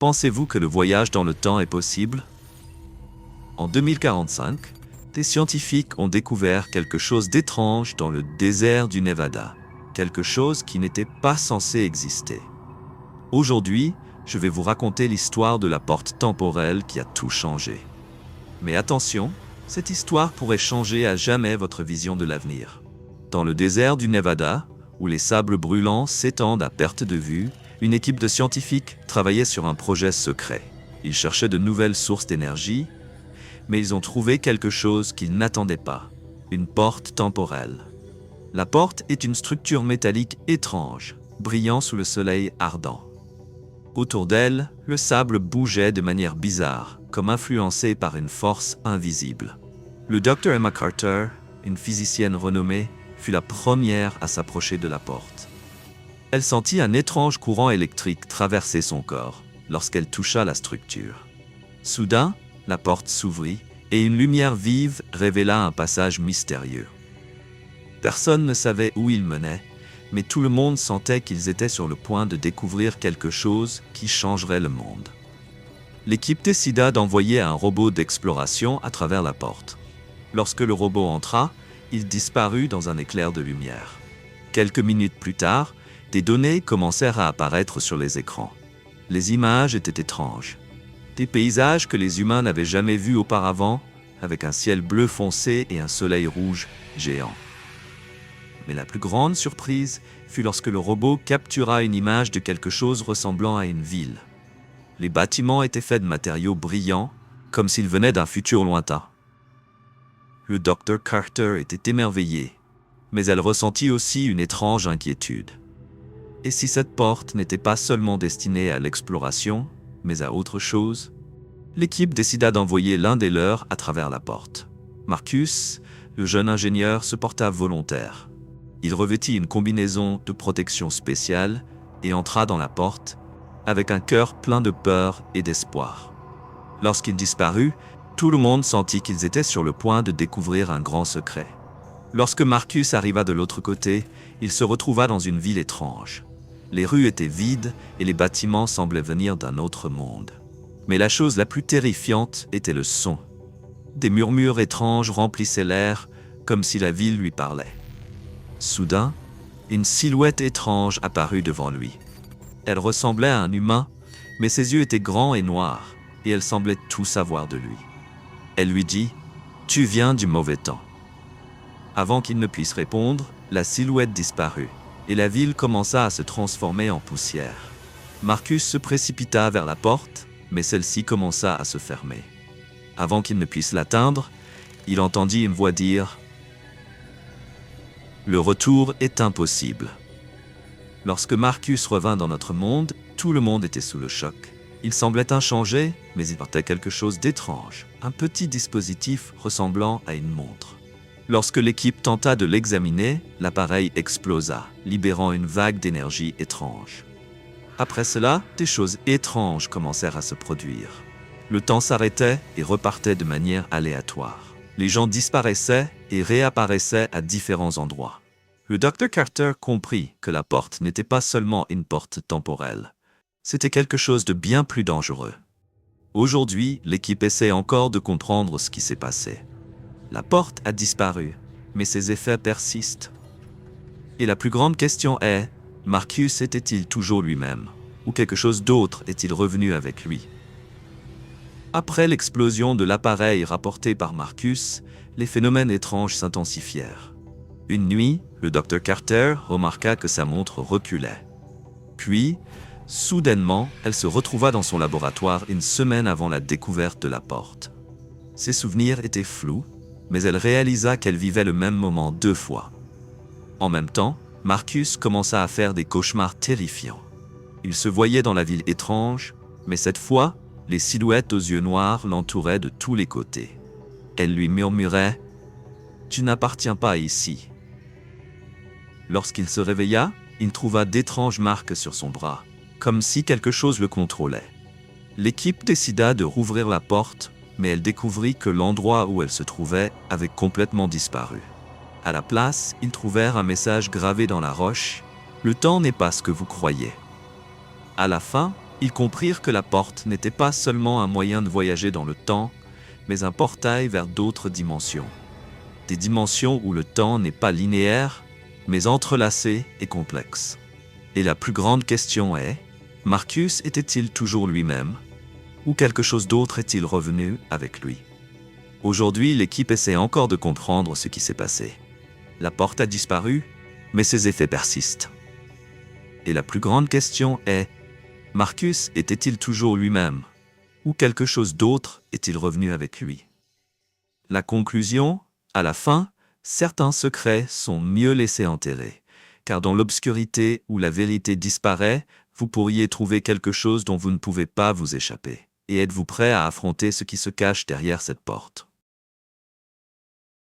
Pensez-vous que le voyage dans le temps est possible? En 2045, des scientifiques ont découvert quelque chose d'étrange dans le désert du Nevada, quelque chose qui n'était pas censé exister. Aujourd'hui, je vais vous raconter l'histoire de la porte temporelle qui a tout changé. Mais attention, cette histoire pourrait changer à jamais votre vision de l'avenir. Dans le désert du Nevada, où les sables brûlants s'étendent à perte de vue, une équipe de scientifiques travaillait sur un projet secret. Ils cherchaient de nouvelles sources d'énergie, mais ils ont trouvé quelque chose qu'ils n'attendaient pas, une porte temporelle. La porte est une structure métallique étrange, brillant sous le soleil ardent. Autour d'elle, le sable bougeait de manière bizarre, comme influencé par une force invisible. Le Dr Emma Carter, une physicienne renommée, fut la première à s'approcher de la porte. Elle sentit un étrange courant électrique traverser son corps lorsqu'elle toucha la structure. Soudain, la porte s'ouvrit et une lumière vive révéla un passage mystérieux. Personne ne savait où il menait, mais tout le monde sentait qu'ils étaient sur le point de découvrir quelque chose qui changerait le monde. L'équipe décida d'envoyer un robot d'exploration à travers la porte. Lorsque le robot entra, il disparut dans un éclair de lumière. Quelques minutes plus tard, des données commencèrent à apparaître sur les écrans. Les images étaient étranges. Des paysages que les humains n'avaient jamais vus auparavant, avec un ciel bleu foncé et un soleil rouge géant. Mais la plus grande surprise fut lorsque le robot captura une image de quelque chose ressemblant à une ville. Les bâtiments étaient faits de matériaux brillants, comme s'ils venaient d'un futur lointain. Le Dr Carter était émerveillé, mais elle ressentit aussi une étrange inquiétude. Et si cette porte n'était pas seulement destinée à l'exploration, mais à autre chose? L'équipe décida d'envoyer l'un des leurs à travers la porte. Marcus, le jeune ingénieur, se porta volontaire. Il revêtit une combinaison de protection spéciale et entra dans la porte avec un cœur plein de peur et d'espoir. Lorsqu'il disparut, tout le monde sentit qu'ils étaient sur le point de découvrir un grand secret. Lorsque Marcus arriva de l'autre côté, il se retrouva dans une ville étrange. Les rues étaient vides et les bâtiments semblaient venir d'un autre monde. Mais la chose la plus terrifiante était le son. Des murmures étranges remplissaient l'air, comme si la ville lui parlait. Soudain, une silhouette étrange apparut devant lui. Elle ressemblait à un humain, mais ses yeux étaient grands et noirs, et elle semblait tout savoir de lui. Elle lui dit « Tu viens du mauvais temps ». Avant qu'il ne puisse répondre, la silhouette disparut, et la ville commença à se transformer en poussière. Marcus se précipita vers la porte, mais celle-ci commença à se fermer. Avant qu'il ne puisse l'atteindre, il entendit une voix dire « Le retour est impossible ». Lorsque Marcus revint dans notre monde, tout le monde était sous le choc. Il semblait inchangé, mais il portait quelque chose d'étrange, un petit dispositif ressemblant à une montre. Lorsque l'équipe tenta de l'examiner, l'appareil explosa, libérant une vague d'énergie étrange. Après cela, des choses étranges commencèrent à se produire. Le temps s'arrêtait et repartait de manière aléatoire. Les gens disparaissaient et réapparaissaient à différents endroits. Le Dr Carter comprit que la porte n'était pas seulement une porte temporelle. C'était quelque chose de bien plus dangereux. Aujourd'hui, l'équipe essaie encore de comprendre ce qui s'est passé. La porte a disparu, mais ses effets persistent. Et la plus grande question est, Marcus était-il toujours lui-même? Ou quelque chose d'autre est-il revenu avec lui? Après l'explosion de l'appareil rapporté par Marcus, les phénomènes étranges s'intensifièrent. Une nuit, le Dr Carter remarqua que sa montre reculait. Puis, soudainement, elle se retrouva dans son laboratoire une semaine avant la découverte de la porte. Ses souvenirs étaient flous, mais elle réalisa qu'elle vivait le même moment 2 fois. En même temps, Marcus commença à faire des cauchemars terrifiants. Il se voyait dans la ville étrange, mais cette fois, les silhouettes aux yeux noirs l'entouraient de tous les côtés. Elle lui murmurait « Tu n'appartiens pas ici ». Lorsqu'il se réveilla, il trouva d'étranges marques sur son bras, comme si quelque chose le contrôlait. L'équipe décida de rouvrir la porte, mais elle découvrit que l'endroit où elle se trouvait avait complètement disparu. À la place, ils trouvèrent un message gravé dans la roche « Le temps n'est pas ce que vous croyez ». À la fin, Ils comprirent que la porte n'était pas seulement un moyen de voyager dans le temps, mais un portail vers d'autres dimensions. Des dimensions où le temps n'est pas linéaire, mais entrelacé et complexe. Et la plus grande question est, Marcus était-il toujours lui-même, ou quelque chose d'autre est-il revenu avec lui? Aujourd'hui, l'équipe essaie encore de comprendre ce qui s'est passé. La porte a disparu, mais ses effets persistent. Et la plus grande question est, Marcus était-il toujours lui-même, ou quelque chose d'autre est-il revenu avec lui? La conclusion, à la fin, certains secrets sont mieux laissés enterrés, car dans l'obscurité où la vérité disparaît, vous pourriez trouver quelque chose dont vous ne pouvez pas vous échapper. Et êtes-vous prêt à affronter ce qui se cache derrière cette porte?